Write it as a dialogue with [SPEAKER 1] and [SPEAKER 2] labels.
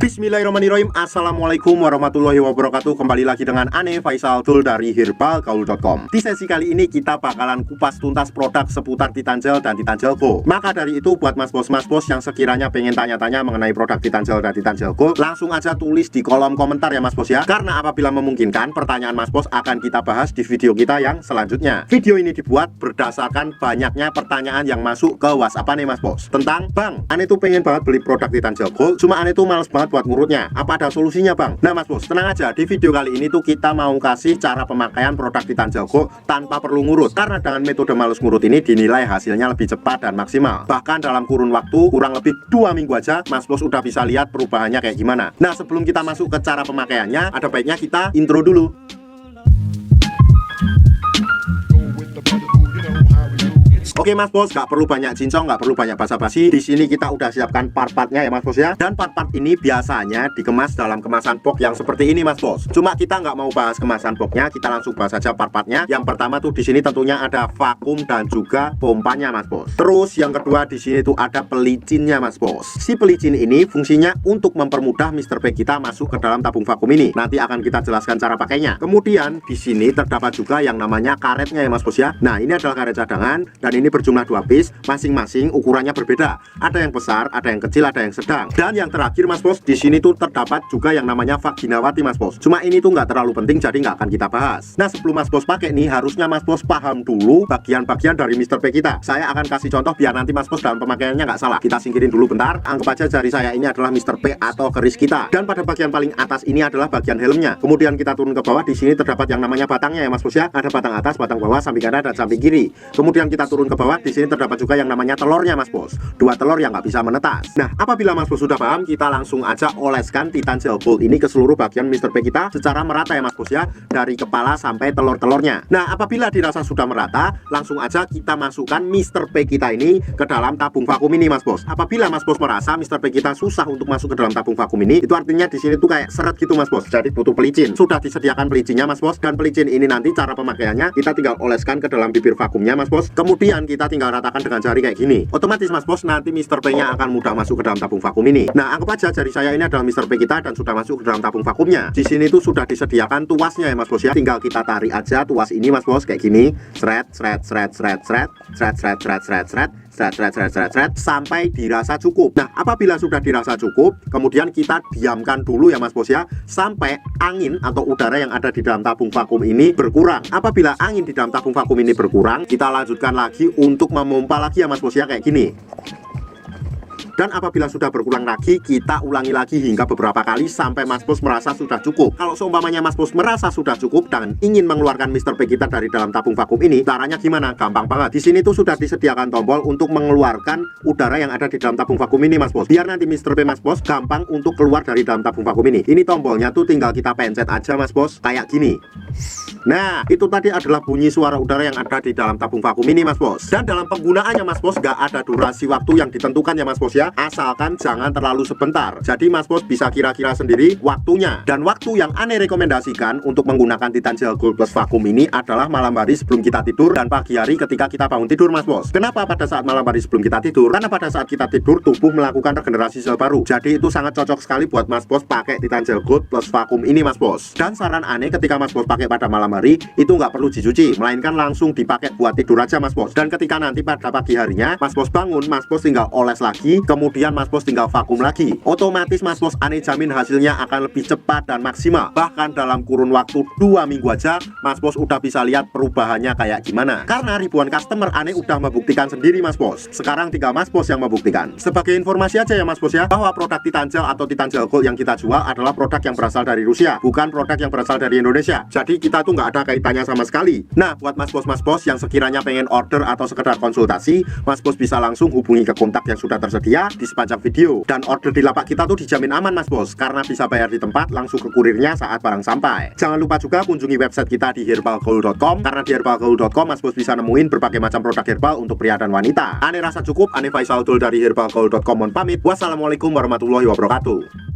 [SPEAKER 1] Bismillahirrahmanirrahim. Assalamualaikum warahmatullahi wabarakatuh. Kembali lagi dengan Ane Faisal Tool dari herbalgaul.com. Di sesi kali ini kita bakalan kupas tuntas produk seputar Titan Gel dan Titan Gel Go. Maka dari itu buat mas bos yang sekiranya pengen tanya-tanya mengenai produk Titan Gel dan Titan Gel Go, langsung aja tulis di kolom komentar ya mas bos ya. Karena apabila memungkinkan, pertanyaan mas bos akan kita bahas di video kita yang selanjutnya. Video ini dibuat berdasarkan banyaknya pertanyaan yang masuk ke WhatsApp nih mas bos, tentang bang, Ane tuh pengen banget beli produk Titan Gel Go, cuma Ane tuh males banget buat ngurutnya. Apa ada solusinya bang? Nah mas bos, tenang aja, di video kali ini tuh kita mau kasih cara pemakaian produk Titan Gel Go tanpa perlu ngurut. Karena dengan metode males ngurut ini dinilai hasilnya lebih cepat dan maksimal. Bahkan dalam kurun waktu kurang lebih 2 minggu aja mas bos udah bisa lihat perubahannya kayak gimana. Nah sebelum kita masuk ke cara pemakaiannya, ada baiknya kita intro dulu. Oke mas bos, nggak perlu banyak cincong, nggak perlu banyak basa-basi. Di sini kita udah siapkan part-partnya ya mas bos ya. Dan part-part ini biasanya dikemas dalam kemasan box yang seperti ini mas bos. Cuma kita nggak mau bahas kemasan boxnya, kita langsung bahas saja part-partnya. Yang pertama tuh di sini tentunya ada vakum dan juga pompanya mas bos. Terus yang kedua di sini tuh ada pelicinnya mas bos. Si pelicin ini fungsinya untuk mempermudah Mr. P kita masuk ke dalam tabung vakum ini. Nanti akan kita jelaskan cara pakainya. Kemudian di sini terdapat juga yang namanya karetnya ya mas bos ya. Nah ini adalah karet cadangan dan ini berjumlah 2 piece, masing-masing ukurannya berbeda. Ada yang besar, ada yang kecil, ada yang sedang. Dan yang terakhir mas bos, di sini tuh terdapat juga yang namanya vaginawati mas bos. Cuma ini tuh nggak terlalu penting, jadi nggak akan kita bahas. Nah sebelum mas bos pakai nih, harusnya mas bos paham dulu bagian-bagian dari Mr. P kita. Saya akan kasih contoh biar nanti mas bos dalam pemakaiannya nggak salah. Kita singkirin dulu bentar. Anggap aja jari saya ini adalah Mr. P atau keris kita. Dan pada bagian paling atas ini adalah bagian helmnya. Kemudian kita turun ke bawah, di sini terdapat yang namanya batangnya ya mas bos ya. Ada batang atas, batang bawah, samping kanan dan samping kiri. Kemudian kita turun ke bawah, di sini terdapat juga yang namanya telurnya mas bos. 2 telur yang nggak bisa menetas. Nah apabila mas bos sudah paham, kita langsung aja oleskan Titan Gel Go ini ke seluruh bagian Mr. P kita secara merata ya mas bos ya, dari kepala sampai telur-telurnya. Nah apabila dirasa sudah merata, langsung aja kita masukkan Mr. P kita ini ke dalam tabung vakum ini mas bos. Apabila mas bos merasa Mr. P kita susah untuk masuk ke dalam tabung vakum ini, itu artinya di sini tuh kayak seret gitu mas bos, jadi butuh pelicin. Sudah disediakan pelicinnya mas bos, dan pelicin ini nanti cara pemakaiannya kita tinggal oleskan ke dalam bibir vakumnya mas bos. Kemudian kita tinggal ratakan dengan jari kayak gini. Otomatis mas bos nanti Mr. P nya akan mudah masuk ke dalam tabung vakum ini. Nah anggap aja jari saya ini adalah Mr. P kita dan sudah masuk ke dalam tabung vakumnya. Di sini tuh sudah disediakan tuasnya ya mas bos ya. Tinggal kita tarik aja tuas ini mas bos kayak gini. Sret sampai dirasa cukup. Nah apabila sudah dirasa cukup, kemudian kita diamkan dulu ya mas bos ya, sampai angin atau udara yang ada di dalam tabung vakum ini berkurang. Apabila angin di dalam tabung vakum ini berkurang, kita lanjutkan lagi untuk memompa lagi ya mas bos ya kayak gini. Dan apabila sudah berkurang lagi, kita ulangi lagi hingga beberapa kali sampai mas bos merasa sudah cukup. Kalau seumpamanya mas bos merasa sudah cukup dan ingin mengeluarkan Mr. P kita dari dalam tabung vakum ini, caranya gimana? Gampang banget. Di sini tuh sudah disediakan tombol untuk mengeluarkan udara yang ada di dalam tabung vakum ini mas bos. Biar nanti Mr. P mas bos gampang untuk keluar dari dalam tabung vakum ini. Ini tombolnya tuh tinggal kita pencet aja mas bos, kayak gini. Nah itu tadi adalah bunyi suara udara yang ada di dalam tabung vakum ini mas bos. Dan dalam penggunaannya mas bos gak ada durasi waktu yang ditentukan ya mas bos ya, asalkan jangan terlalu sebentar. Jadi mas bos bisa kira-kira sendiri waktunya. Dan waktu yang Ane rekomendasikan untuk menggunakan Titan Gel Go plus vakum ini adalah malam hari sebelum kita tidur dan pagi hari ketika kita bangun tidur mas bos. Kenapa pada saat malam hari sebelum kita tidur? Karena pada saat kita tidur tubuh melakukan regenerasi sel baru. Jadi itu sangat cocok sekali buat mas bos pakai Titan Gel Go plus vakum ini mas bos. Dan saran Ane ketika mas bos pakai pada malam hari itu nggak perlu dicuci, melainkan langsung dipakai buat tidur aja mas bos. Dan ketika nanti pada pagi harinya mas bos bangun, mas bos tinggal oles lagi, kemudian mas bos tinggal vakum lagi. Otomatis mas bos Ane jamin hasilnya akan lebih cepat dan maksimal. Bahkan dalam kurun waktu 2 minggu aja mas bos udah bisa lihat perubahannya kayak gimana. Karena ribuan customer Ane udah membuktikan sendiri mas bos. Sekarang tinggal mas bos yang membuktikan. Sebagai informasi aja ya mas bos ya, bahwa produk Titan Gel atau Titan Gel Go yang kita jual adalah produk yang berasal dari Rusia, bukan produk yang berasal dari Indonesia. Jadi kita tuh nggak ada kaitannya sama sekali. Nah buat mas bos yang sekiranya pengen order atau sekedar konsultasi, mas bos bisa langsung hubungi ke kontak yang sudah tersedia di sepanjang video. Dan order di lapak kita tuh dijamin aman mas bos, karena bisa bayar di tempat langsung ke kurirnya saat barang sampai. Jangan lupa juga kunjungi website kita di herbalgaul.com, karena di herbalgaul.com mas bos bisa nemuin berbagai macam produk herbal untuk pria dan wanita. Ane rasa cukup, Ane Faisal Tool dari herbalgaul.com mohon pamit. Wassalamualaikum warahmatullahi wabarakatuh.